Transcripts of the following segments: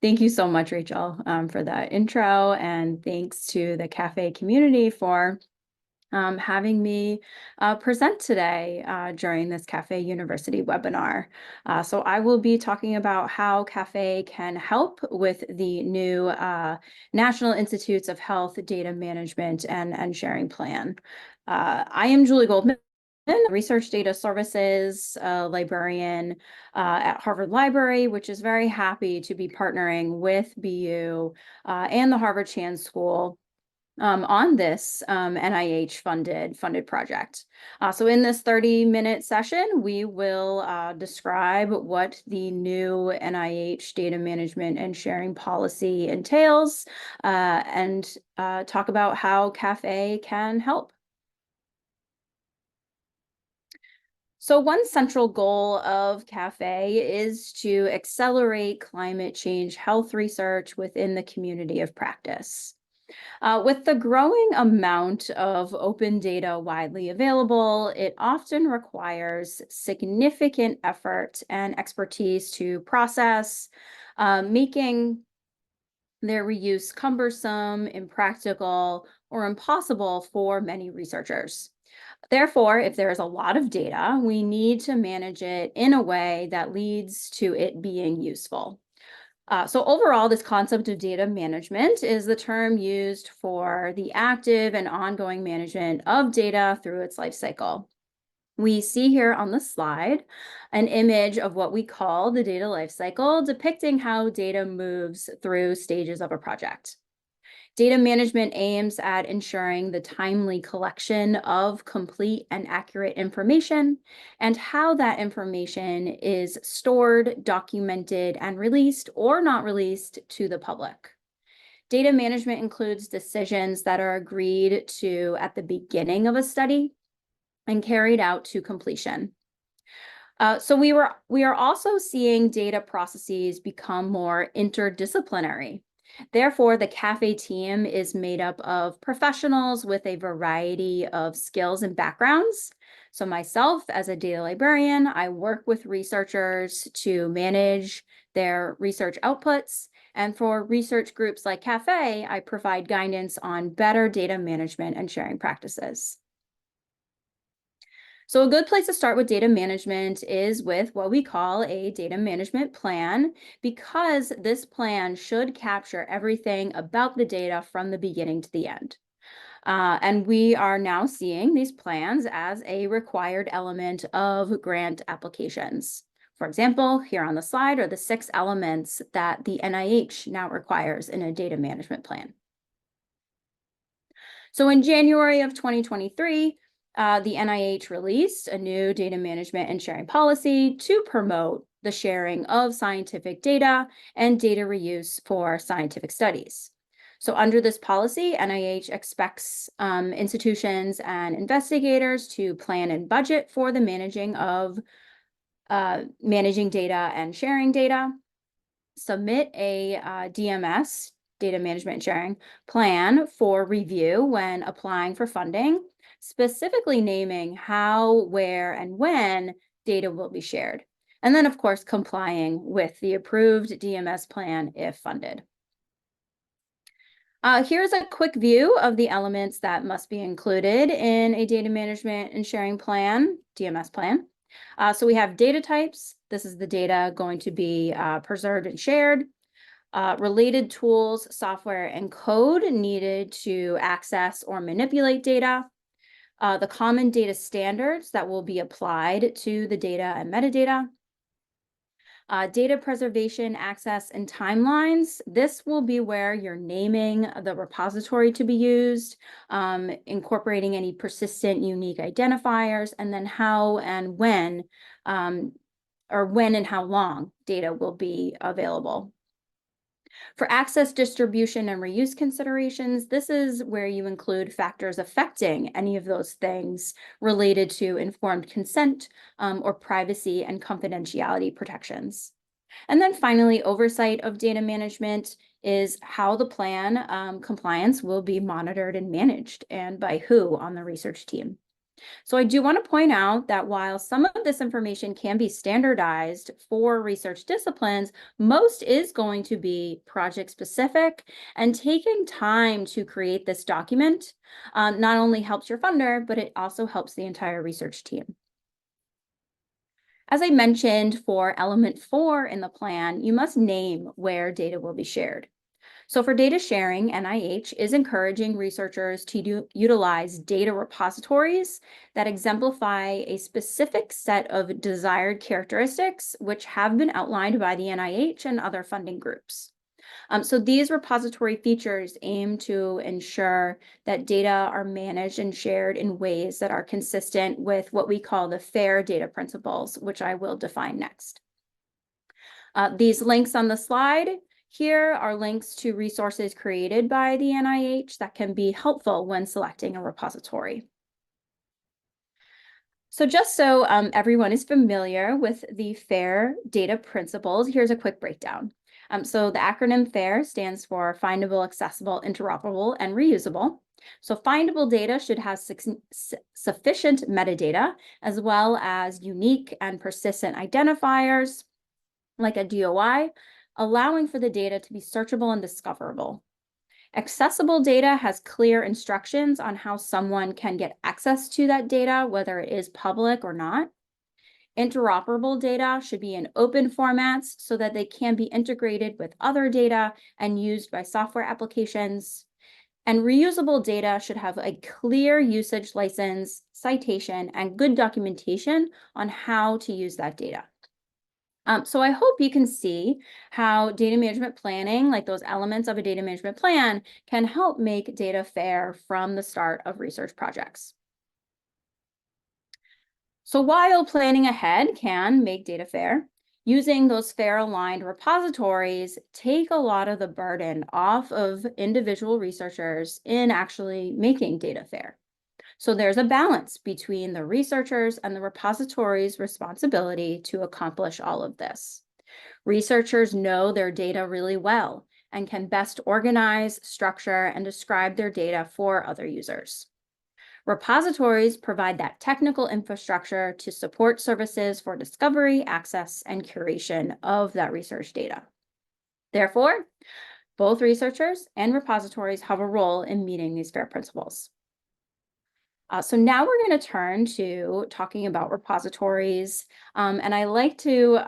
Thank you so much, Rachel, for that intro, and thanks to the CAFÉ community for having me present today during this CAFÉ University webinar. So I will be talking about how CAFÉ can help with the new National Institutes of Health Data Management and Sharing Plan. I am Julie Goldman, Research Data Services librarian at Harvard Library, which is very happy to be partnering with BU and the Harvard Chan School on this NIH funded project. So in this 30-minute session, we will describe what the new NIH data management and sharing policy entails and talk about how CAFÉ can help. So one central goal of CAFÉ is to accelerate climate change health research within the community of practice. With the growing amount of open data widely available, it often requires significant effort and expertise to process, making their reuse cumbersome, impractical, or impossible for many researchers. Therefore, if there is a lot of data, we need to manage it in a way that leads to it being useful. So overall, this concept of data management is the term used for the active and ongoing management of data through its life cycle. We see here on the slide an image of what we call the data life cycle, depicting how data moves through stages of a project. Data management aims at ensuring the timely collection of complete and accurate information and how that information is stored, documented, and released or not released to the public. Data management includes decisions that are agreed to at the beginning of a study and carried out to completion. So we are also seeing data processes become more interdisciplinary. Therefore, the CAFÉ team is made up of professionals with a variety of skills and backgrounds. So myself, as a data librarian, I work with researchers to manage their research outputs. And for research groups like CAFÉ, I provide guidance on better data management and sharing practices. So a good place to start with data management is with what we call a data management plan, because this plan should capture everything about the data from the beginning to the end. And we are now seeing these plans as a required element of grant applications. For example, here on the slide are the 6 elements that the NIH now requires in a data management plan. So in January of 2023, the NIH released a new data management and sharing policy to promote the sharing of scientific data and data reuse for scientific studies. So under this policy, NIH expects institutions and investigators to plan and budget for the managing data and sharing data, submit a DMS, data management and sharing plan, for review when applying for funding, specifically naming how, where, and when data will be shared. And then, of course, complying with the approved DMS plan if funded. Here's a quick view of the elements that must be included in a data management and sharing plan, DMS plan. So we have data types. This is the data going to be preserved and shared. Related tools, software, and code needed to access or manipulate data. The common data standards that will be applied to the data and metadata. Data preservation, access, and timelines. This will be where you're naming the repository to be used, incorporating any persistent unique identifiers, and then how and when, or when and how long data will be available. For access, distribution, and reuse considerations, this is where you include factors affecting any of those things related to informed consent or privacy and confidentiality protections. And then finally, oversight of data management is how the plan compliance will be monitored and managed, and by who on the research team. So I do want to point out that while some of this information can be standardized for research disciplines, most is going to be project specific, and taking time to create this document not only helps your funder, but it also helps the entire research team. As I mentioned for element 4 in the plan, you must name where data will be shared. So for data sharing, NIH is encouraging researchers to utilize data repositories that exemplify a specific set of desired characteristics, which have been outlined by the NIH and other funding groups. So these repository features aim to ensure that data are managed and shared in ways that are consistent with what we call the FAIR data principles, which I will define next. These links on the slide here are links to resources created by the NIH that can be helpful when selecting a repository. So just so everyone is familiar with the FAIR data principles, here's a quick breakdown. So the acronym FAIR stands for Findable, Accessible, Interoperable, and Reusable. So findable data should have sufficient metadata, as well as unique and persistent identifiers, like a DOI, allowing for the data to be searchable and discoverable. Accessible data has clear instructions on how someone can get access to that data, whether it is public or not. Interoperable data should be in open formats so that they can be integrated with other data and used by software applications. And reusable data should have a clear usage license, citation, and good documentation on how to use that data. So I hope you can see how data management planning, like those elements of a data management plan, can help make data fair from the start of research projects. So while planning ahead can make data fair, using those FAIR-aligned repositories take a lot of the burden off of individual researchers in actually making data fair. So there's a balance between the researchers and the repository's responsibility to accomplish all of this. Researchers know their data really well and can best organize, structure, and describe their data for other users. Repositories provide that technical infrastructure to support services for discovery, access, and curation of that research data. Therefore, both researchers and repositories have a role in meeting these FAIR principles. So now we're going to turn to talking about repositories, and I like to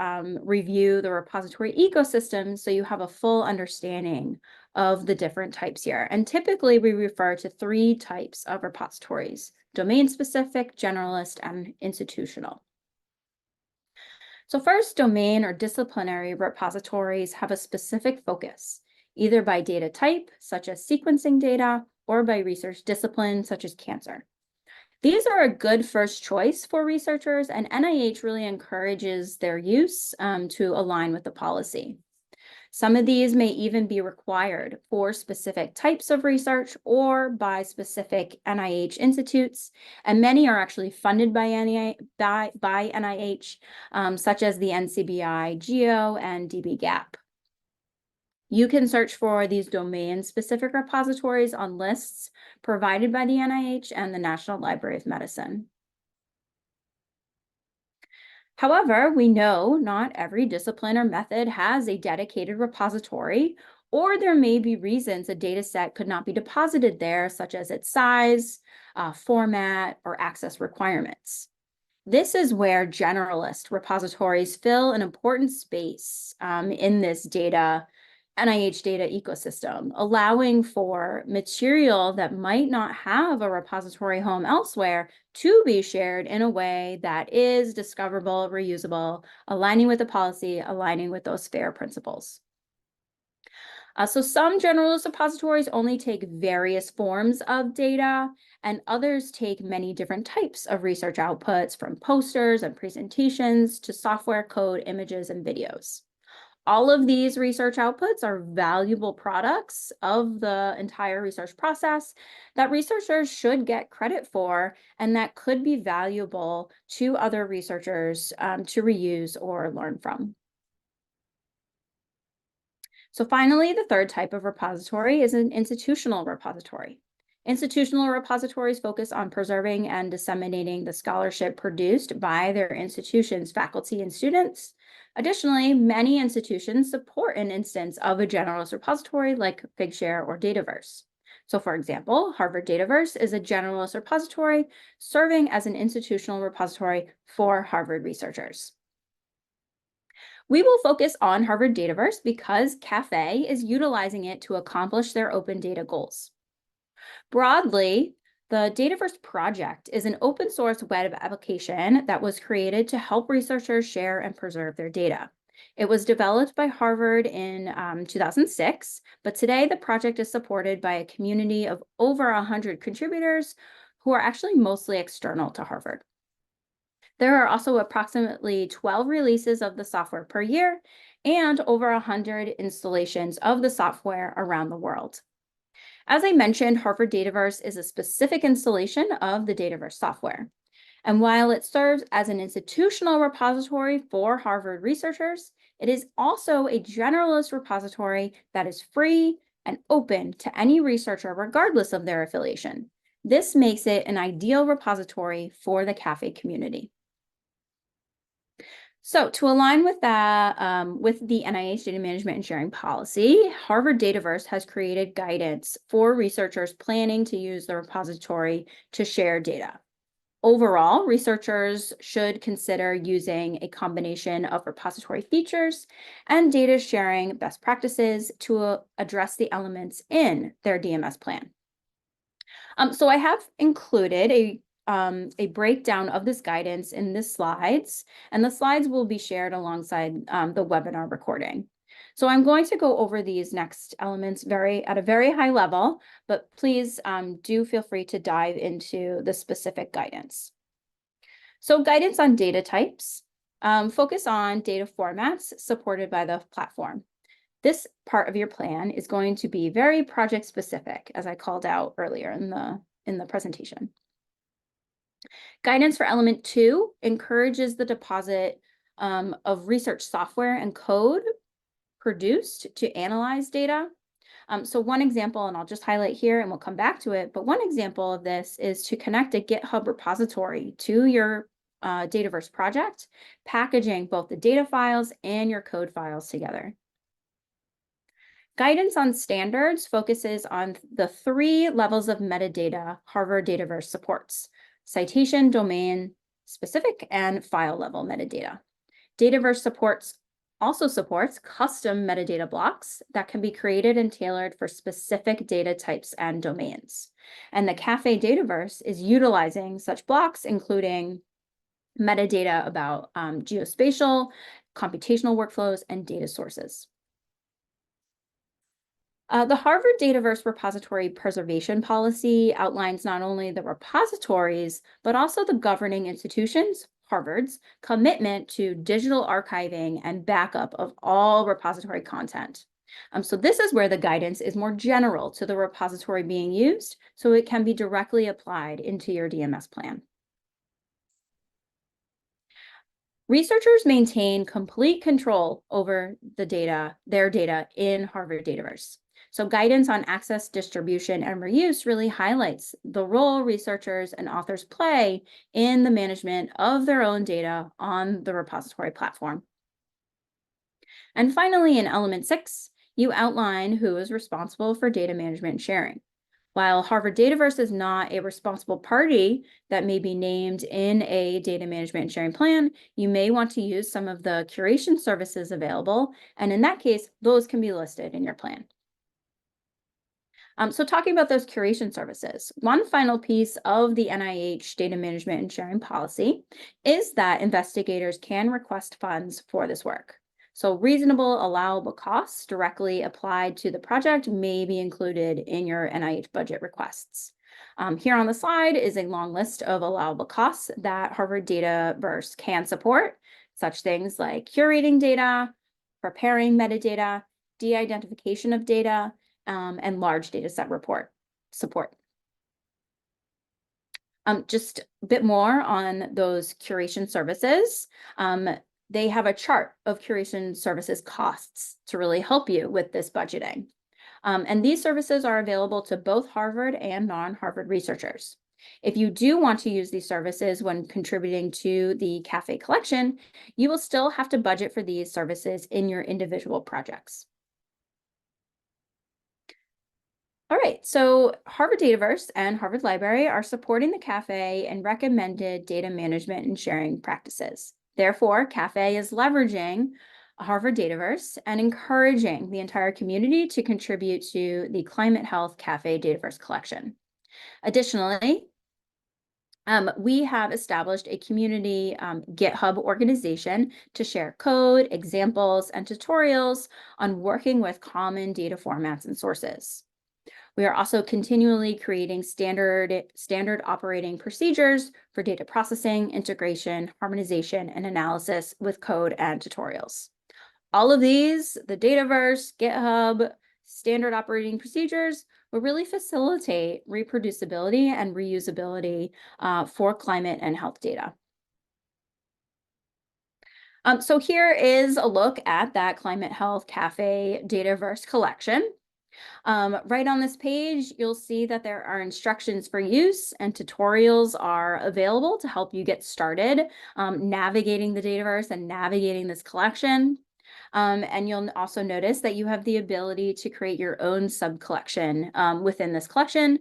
review the repository ecosystem so you have a full understanding of the different types here. And typically we refer to 3 types of repositories: domain-specific, generalist, and institutional. So first, domain or disciplinary repositories have a specific focus, either by data type, such as sequencing data, or by research discipline, such as cancer. These are a good first choice for researchers, and NIH really encourages their use to align with the policy. Some of these may even be required for specific types of research or by specific NIH institutes, and many are actually funded by NIH, such as the NCBI, GEO, and dbGaP. You can search for these domain-specific repositories on lists provided by the NIH and the National Library of Medicine. However, we know not every discipline or method has a dedicated repository, or there may be reasons a data set could not be deposited there, such as its size, format, or access requirements. This is where generalist repositories fill an important space in this NIH data ecosystem, allowing for material that might not have a repository home elsewhere to be shared in a way that is discoverable, reusable, aligning with the policy, aligning with those FAIR principles. So some generalist repositories only take various forms of data, and others take many different types of research outputs, from posters and presentations to software code, images, and videos. All of these research outputs are valuable products of the entire research process that researchers should get credit for, and that could be valuable to other researchers to reuse or learn from. So finally, the third type of repository is an institutional repository. Institutional repositories focus on preserving and disseminating the scholarship produced by their institution's faculty and students. Additionally, many institutions support an instance of a generalist repository like Figshare or Dataverse. So for example, Harvard Dataverse is a generalist repository serving as an institutional repository for Harvard researchers. We will focus on Harvard Dataverse because CAFÉ is utilizing it to accomplish their open data goals. Broadly, the Dataverse project is an open source web application that was created to help researchers share and preserve their data. It was developed by Harvard in 2006, but today the project is supported by a community of over 100 contributors who are actually mostly external to Harvard. There are also approximately 12 releases of the software per year and over 100 installations of the software around the world. As I mentioned, Harvard Dataverse is a specific installation of the Dataverse software. And while it serves as an institutional repository for Harvard researchers, it is also a generalist repository that is free and open to any researcher regardless of their affiliation. This makes it an ideal repository for the CAFÉ community. So to align with that, with the NIH data management and sharing policy, Harvard Dataverse has created guidance for researchers planning to use the repository to share data. Overall, researchers should consider using a combination of repository features and data sharing best practices to address the elements in their DMS plan. So I have included a breakdown of this guidance in the slides, and the slides will be shared alongside the webinar recording. So I'm going to go over these next elements at a very high level, but please do feel free to dive into the specific guidance. So guidance on data types, focus on data formats supported by the platform. This part of your plan is going to be very project specific, as I called out earlier in the presentation. Guidance for element 2 encourages the deposit of research software and code produced to analyze data. So one example, and I'll just highlight here and we'll come back to it, but one example of this is to connect a GitHub repository to your Dataverse project, packaging both the data files and your code files together. Guidance on standards focuses on the 3 levels of metadata Harvard Dataverse supports: citation, domain specific, and file level metadata. Dataverse also supports custom metadata blocks that can be created and tailored for specific data types and domains. And the CAFÉ Dataverse is utilizing such blocks, including metadata about geospatial, computational workflows, and data sources. The Harvard Dataverse repository preservation policy outlines not only the repositories, but also the governing institutions, Harvard's, commitment to digital archiving and backup of all repository content. So this is where the guidance is more general to the repository being used, so it can be directly applied into your DMS plan. Researchers maintain complete control over their data in Harvard Dataverse. So guidance on access, distribution, and reuse really highlights the role researchers and authors play in the management of their own data on the repository platform. And finally, in element 6, you outline who is responsible for data management and sharing. While Harvard Dataverse is not a responsible party that may be named in a data management and sharing plan, you may want to use some of the curation services available, and in that case, those can be listed in your plan. So talking about those curation services, one final piece of the NIH data management and sharing policy is that investigators can request funds for this work. So reasonable allowable costs directly applied to the project may be included in your NIH budget requests. Here on the slide is a long list of allowable costs that Harvard Dataverse can support, such things like curating data, preparing metadata, de-identification of data, and large data set support. Just a bit more on those curation services. They have a chart of curation services costs to really help you with this budgeting. And these services are available to both Harvard and non-Harvard researchers. If you do want to use these services when contributing to the CAFÉ collection, you will still have to budget for these services in your individual projects. All right, so Harvard Dataverse and Harvard Library are supporting the CAFÉ and recommended data management and sharing practices. Therefore, CAFÉ is leveraging Harvard Dataverse and encouraging the entire community to contribute to the Climate Health CAFÉ Dataverse collection. Additionally, we have established a community GitHub organization to share code, examples, and tutorials on working with common data formats and sources. We are also continually creating standard operating procedures for data processing, integration, harmonization, and analysis with code and tutorials. All of these, the Dataverse, GitHub, standard operating procedures, will really facilitate reproducibility and reusability for climate and health data. So here is a look at that Climate Health CAFÉ Dataverse collection. Right on this page, you'll see that there are instructions for use and tutorials are available to help you get started navigating the Dataverse and navigating this collection. And you'll also notice that you have the ability to create your own sub-collection within this collection.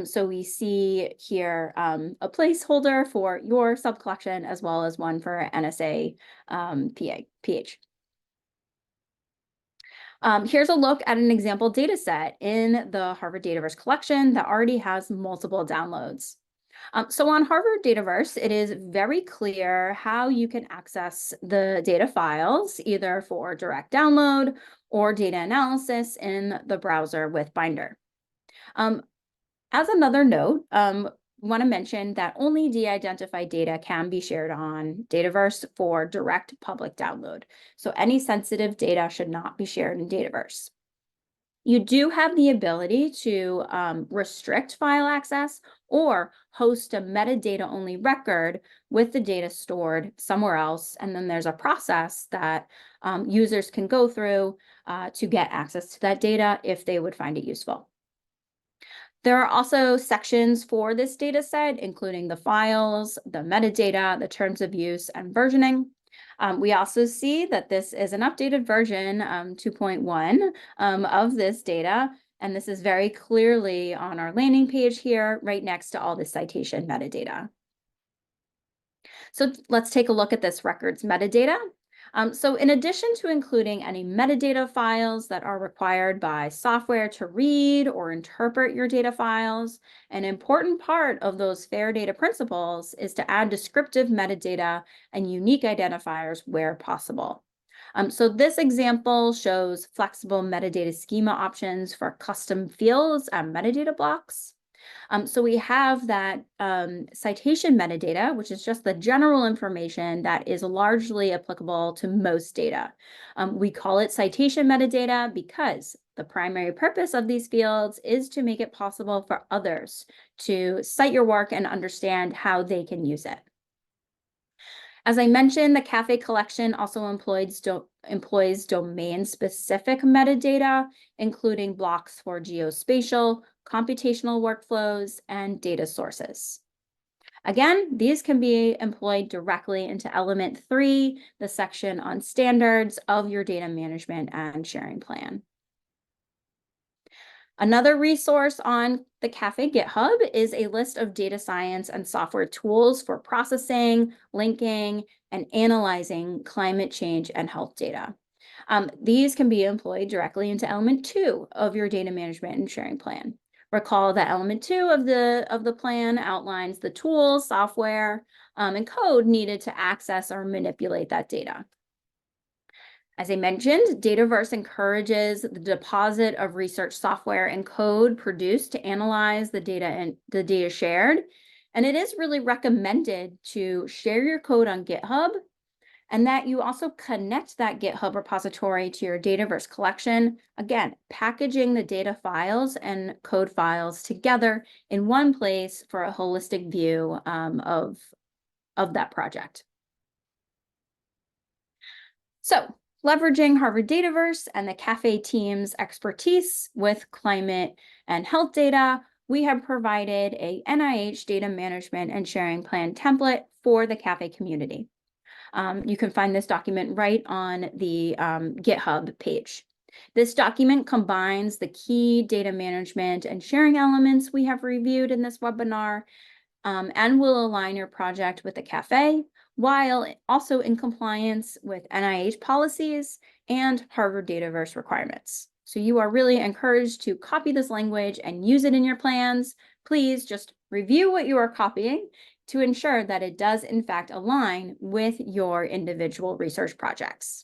So we see here a placeholder for your sub-collection as well as one for NSA PH. Here's a look at an example data set in the Harvard Dataverse collection that already has multiple downloads. So on Harvard Dataverse, it is very clear how you can access the data files, either for direct download or data analysis in the browser with Binder. As another note, want to mention that only de-identified data can be shared on Dataverse for direct public download. So any sensitive data should not be shared in Dataverse. You do have the ability to restrict file access or host a metadata-only record with the data stored somewhere else. And then there's a process that users can go through to get access to that data if they would find it useful. There are also sections for this data set, including the files, the metadata, the terms of use, and versioning. We also see that this is an updated version 2.1 of this data, and this is very clearly on our landing page here, right next to all the citation metadata. So let's take a look at this records metadata. So in addition to including any metadata files that are required by software to read or interpret your data files, an important part of those FAIR data principles is to add descriptive metadata and unique identifiers where possible. So this example shows flexible metadata schema options for custom fields and metadata blocks. So we have that citation metadata, which is just the general information that is largely applicable to most data. We call it citation metadata because the primary purpose of these fields is to make it possible for others to cite your work and understand how they can use it. As I mentioned, the CAFÉ collection also employs domain-specific metadata, including blocks for geospatial, computational workflows, and data sources. Again, these can be employed directly into Element 3, the section on standards of your data management and sharing plan. Another resource on the CAFÉ GitHub is a list of data science and software tools for processing, linking, and analyzing climate change and health data. These can be employed directly into Element 2 of your data management and sharing plan. Recall that Element 2 of the plan outlines the tools, software, and code needed to access or manipulate that data. As I mentioned, Dataverse encourages the deposit of research software and code produced to analyze the data and the data shared. And it is really recommended to share your code on GitHub and that you also connect that GitHub repository to your Dataverse collection, again, packaging the data files and code files together in one place for a holistic view of that project. So Leveraging Harvard Dataverse and the CAFÉ team's expertise with climate and health data, we have provided a NIH data management and sharing plan template for the CAFÉ community. You can find this document right on the GitHub page. This document combines the key data management and sharing elements we have reviewed in this webinar, and will align your project with the CAFÉ while also in compliance with NIH policies and Harvard Dataverse requirements. So you are really encouraged to copy this language and use it in your plans. Please just review what you are copying to ensure that it does in fact align with your individual research projects.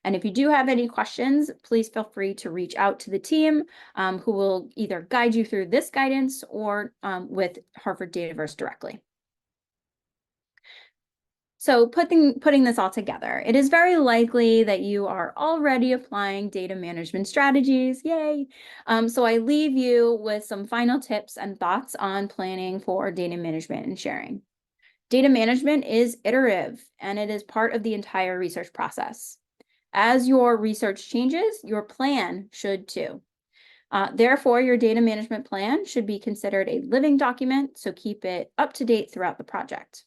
And if you do have any questions, please feel free to reach out to the team who will either guide you through this guidance or with Harvard Dataverse directly. So putting this all together, it is very likely that you are already applying data management strategies, yay! So I leave you with some final tips and thoughts on planning for data management and sharing. Data management is iterative, and it is part of the entire research process. As your research changes, your plan should too. Therefore, your data management plan should be considered a living document, so keep it up to date throughout the project.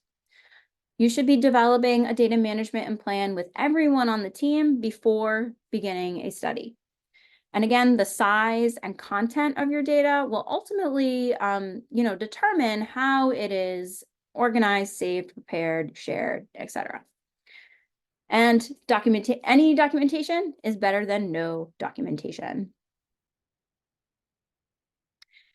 You should be developing a data management plan with everyone on the team before beginning a study. And again, the size and content of your data will ultimately, determine how it is organized, saved, prepared, shared, etc. And any documentation is better than no documentation.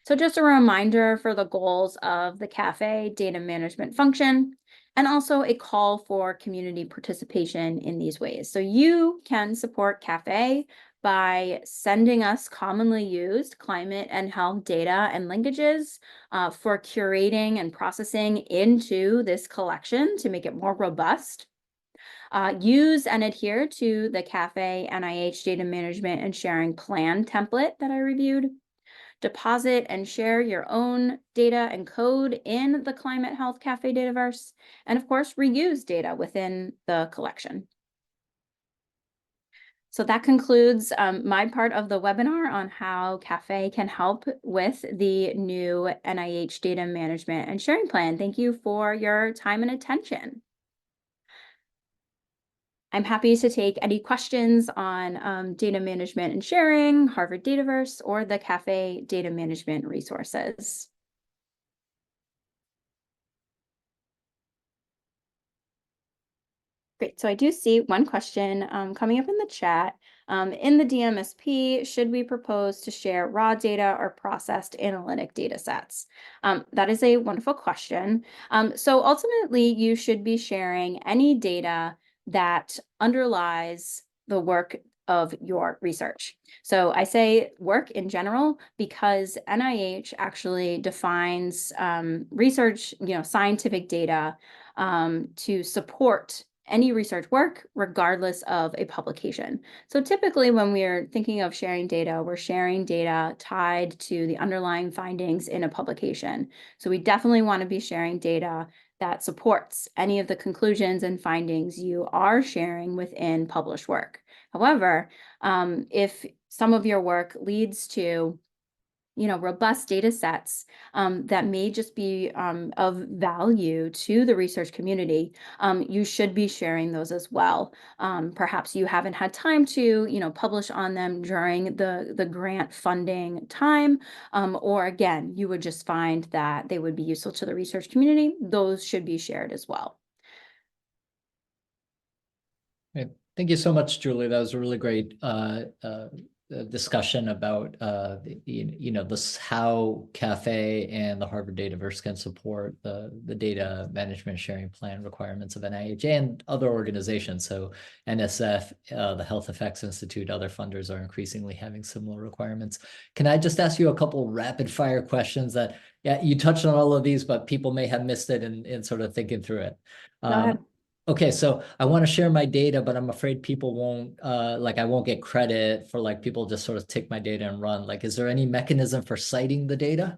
So just a reminder for the goals of the CAFÉ data management function, and also a call for community participation in these ways. So you can support CAFÉ by sending us commonly used climate and health data and linkages for curating and processing into this collection to make it more robust. Use and adhere to the CAFÉ NIH data management and sharing plan template that I reviewed. Deposit and share your own data and code in the Climate Health CAFÉ Dataverse, and of course, reuse data within the collection. So that concludes my part of the webinar on how CAFÉ can help with the new NIH data management and sharing plan. Thank you for your time and attention. I'm happy to take any questions on data management and sharing, Harvard Dataverse, or the CAFÉ data management resources. Great, so I do see one question coming up in the chat. In the DMSP, should we propose to share raw data or processed analytic data sets? That is a wonderful question. So ultimately, you should be sharing any data that underlies the work of your research. So I say work in general because NIH actually defines research, scientific data to support any research work, regardless of a publication. So typically when we're thinking of sharing data, we're sharing data tied to the underlying findings in a publication. So we definitely want to be sharing data that supports any of the conclusions and findings you are sharing within published work. However, if some of your work leads to robust data sets that may just be of value to the research community, you should be sharing those as well. Perhaps you haven't had time to, publish on them during the grant funding time, or again, you would just find that they would be useful to the research community. Those should be shared as well. Thank you so much, Julie. That was a really great discussion about this how CAFÉ and the Harvard Dataverse can support the data management sharing plan requirements of NIH and other organizations. So NSF, the Health Effects Institute, other funders are increasingly having similar requirements. Can I just ask you a couple rapid fire questions that, yeah, you touched on all of these, but people may have missed it in sort of thinking through it. Go ahead. Okay, so I want to share my data, but I'm afraid people won't, I won't get credit for people just sort of take my data and run. Is there any mechanism for citing the data?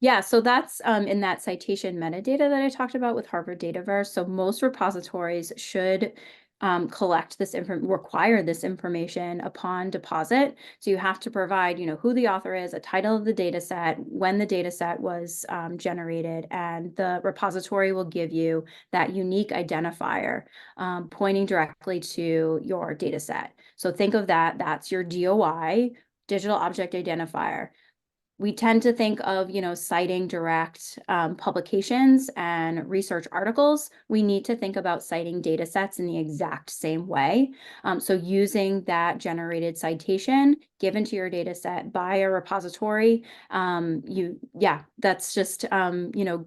Yeah, so that's in that citation metadata that I talked about with Harvard Dataverse. So most repositories should collect this require this information upon deposit. So you have to provide, who the author is, a title of the data set, when the data set was generated, and the repository will give you that unique identifier pointing directly to your data set. So think of that, that's your DOI, digital object identifier. We tend to think of, citing direct publications and research articles. We need to think about citing data sets in the exact same way. So using that generated citation given to your data set by a repository, that's just,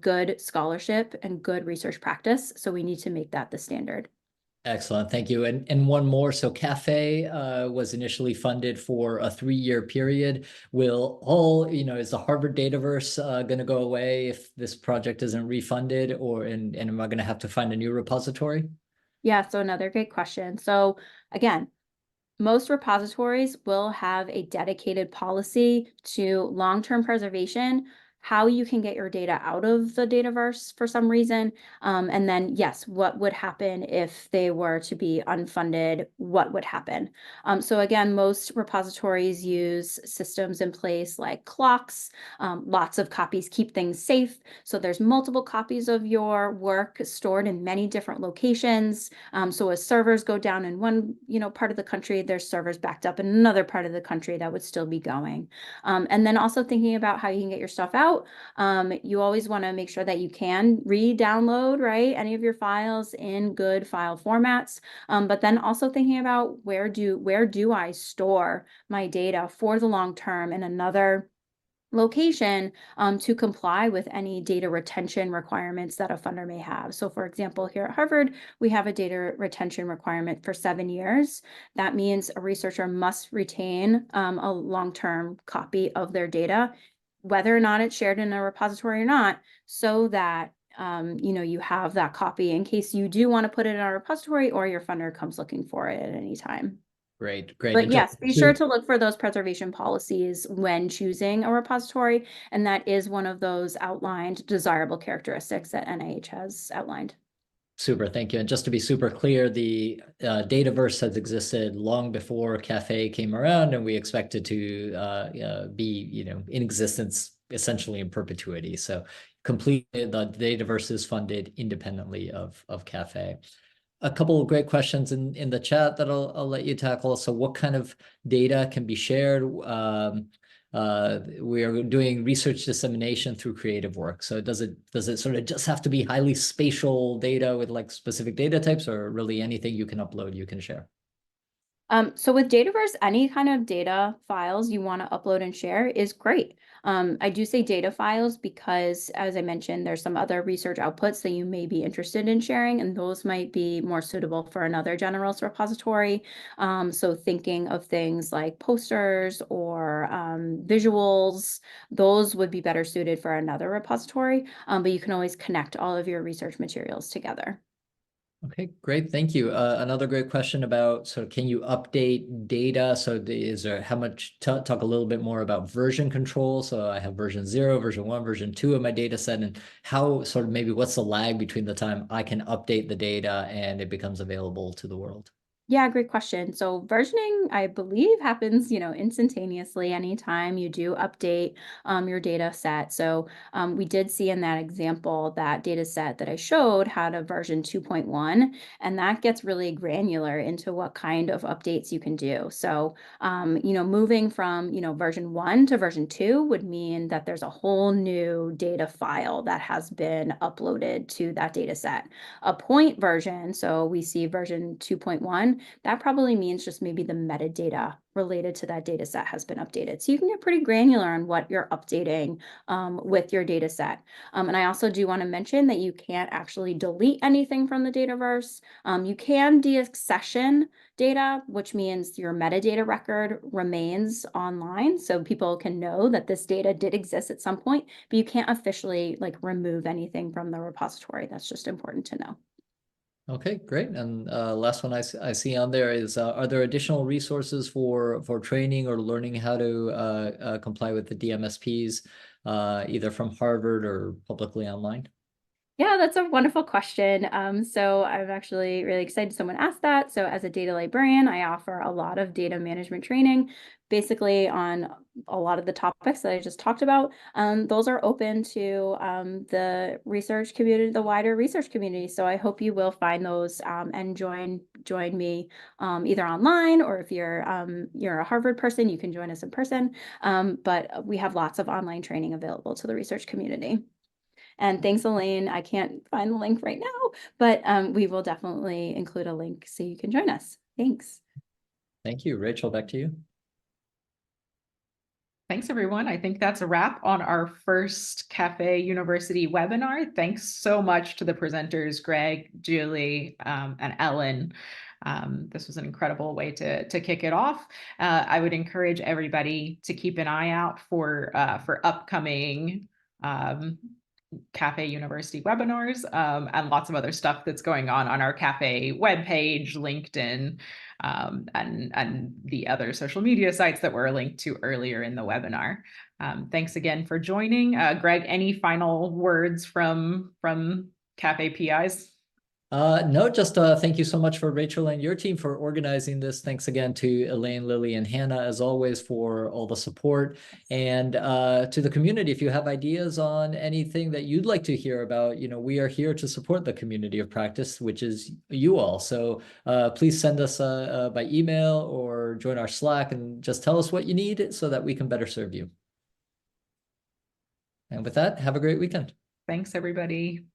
good scholarship and good research practice. So we need to make that the standard. Excellent, thank you. And one more. So CAFÉ was initially funded for a 3-year period. Will is the Harvard Dataverse going to go away if this project isn't refunded, and am I going to have to find a new repository? Yeah, so another great question. So again, most repositories will have a dedicated policy to long-term preservation, how you can get your data out of the Dataverse for some reason. And then, yes, what would happen if they were to be unfunded? What would happen? So again, most repositories use systems in place like clocks. Lots of copies keep things safe. So there's multiple copies of your work stored in many different locations. So as servers go down in one, part of the country, there's servers backed up in another part of the country that would still be going. And then also thinking about how you can get your stuff out. You always want to make sure that you can re-download, right, any of your files in good file formats. But then also thinking about where do I store my data for the long term in another location to comply with any data retention requirements that a funder may have. So for example, here at Harvard, we have a data retention requirement for 7 years. That means a researcher must retain a long-term copy of their data, whether or not it's shared in a repository or not, so that you have that copy in case you do want to put it in a repository or your funder comes looking for it at any time. Great, great. But yes, be sure to look for those preservation policies when choosing a repository, and that is one of those outlined desirable characteristics that NIH has outlined. Super, thank you. And just to be super clear, the Dataverse has existed long before CAFÉ came around, and we expect it to be, in existence essentially in perpetuity. So completely, the Dataverse is funded independently of CAFÉ. A couple of great questions in the chat that I'll let you tackle. So what kind of data can be shared? We are doing research dissemination through creative work. So does it sort of just have to be highly spatial data with like specific data types, or really anything you can upload, you can share? So with Dataverse, any kind of data files you want to upload and share is great. I do say data files because, as I mentioned, there's some other research outputs that you may be interested in sharing, and those might be more suitable for another generalist repository. So thinking of things like posters or visuals, those would be better suited for another repository, but you can always connect all of your research materials together. Okay, great. Thank you. Another great question about, so can you update data? So is there, how much, talk a little bit more about version control. So I have version 0, version 1, version 2 of my data set, and how sort of maybe what's the lag between the time I can update the data and it becomes available to the world? Yeah, great question. So versioning, I believe, happens, instantaneously anytime you do update your data set. So we did see in that example that data set that I showed had a version 2.1, and that gets really granular into what kind of updates you can do. So, moving from, version 1 to version 2 would mean that there's a whole new data file that has been uploaded to that data set. A point version, so we see version 2.1, that probably means just maybe the metadata related to that data set has been updated. So you can get pretty granular on what you're updating with your data set. And I also do want to mention that you can't actually delete anything from the Dataverse. You can deaccession data, which means your metadata record remains online. So people can know that this data did exist at some point, but you can't officially remove anything from the repository. That's just important to know. Okay, great. And last one I see on there is, are there additional resources for training or learning how to comply with the DMSPs, either from Harvard or publicly online? Yeah, that's a wonderful question. So I'm actually really excited someone asked that. So as a data librarian, I offer a lot of data management training, basically on a lot of the topics that I just talked about. Those are open to the research community, the wider research community. So I hope you will find those and join me either online, or if you're a Harvard person, you can join us in person. But we have lots of online training available to the research community. And thanks, Elaine. I can't find the link right now, but we will definitely include a link so you can join us. Thanks. Thank you. Rachel, back to you. Thanks, everyone. I think that's a wrap on our first CAFÉ University webinar. Thanks so much to the presenters, Greg, Julie, and Ellen. This was an incredible way to kick it off. I would encourage everybody to keep an eye out for upcoming CAFÉ University webinars, and lots of other stuff that's going on our CAFÉ webpage, LinkedIn, and the other social media sites that were linked to earlier in the webinar. Thanks again for joining. Greg, any final words from CAFÉ PIs? No, just thank you so much for Rachel and your team for organizing this. Thanks again to Elaine, Lily, and Hannah, as always, for all the support. And to the community, if you have ideas on anything that you'd like to hear about, we are here to support the community of practice, which is you all. So please send us by email or join our Slack and just tell us what you need so that we can better serve you. And with that, have a great weekend. Thanks, everybody.